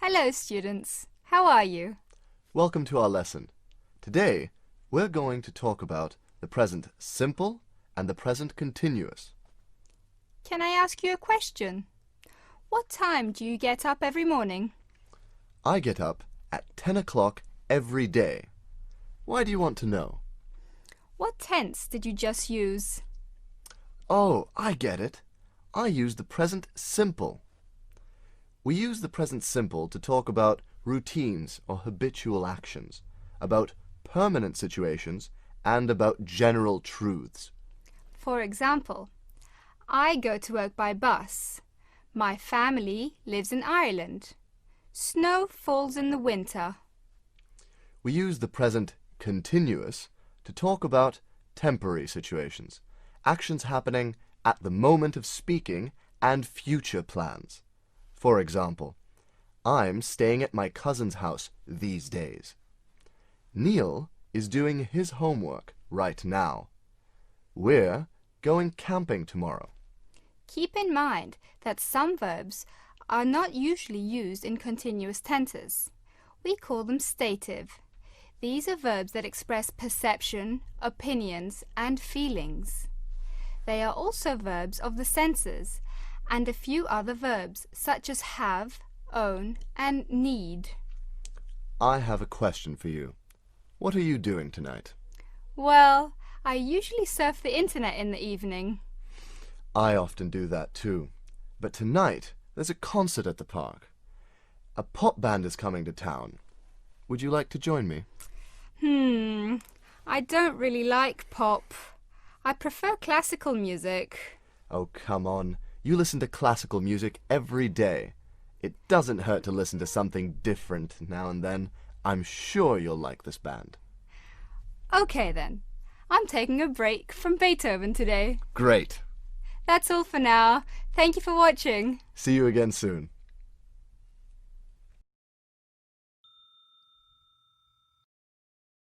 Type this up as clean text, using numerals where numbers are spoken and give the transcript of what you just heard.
Hello, students. How are you? Welcome to our lesson. Today, we're going to talk about the present simple and the present continuous. Can I ask you a question? What time do you get up every morning? I get up at 10 o'clock every day. Why do you want to know? What tense did you just use? Oh, I get it. I use the present simple. We use the present simple to talk about routines or habitual actions, about permanent situations, and about general truths. For example, I go to work by bus. My family lives in Ireland. Snow falls in the winter. We use the present continuous to talk about temporary situations, actions happening at the moment of speaking, and future plans. For example, I'm staying at my cousin's house these days. Neil is doing his homework right now. We're going camping tomorrow. Keep in mind that some verbs are not usually used in continuous tenses. We call them stative. These are verbs that express perception, opinions, and feelings. They are also verbs of the senses, and a few other verbs such as have, own, and need. I have a question for you. What are you doing tonight? Well, I usually surf the internet in the evening. I often do that too. But tonight, there's a concert at the park. A pop band is coming to town. Would you like to join me? I don't really like pop. I prefer classical music. Oh, come on. You listen to classical music every day. It doesn't hurt to listen to something different now and then. I'm sure you'll like this band. Okay then. I'm taking a break from Beethoven today. Great. That's all for now. Thank you for watching. See you again soon.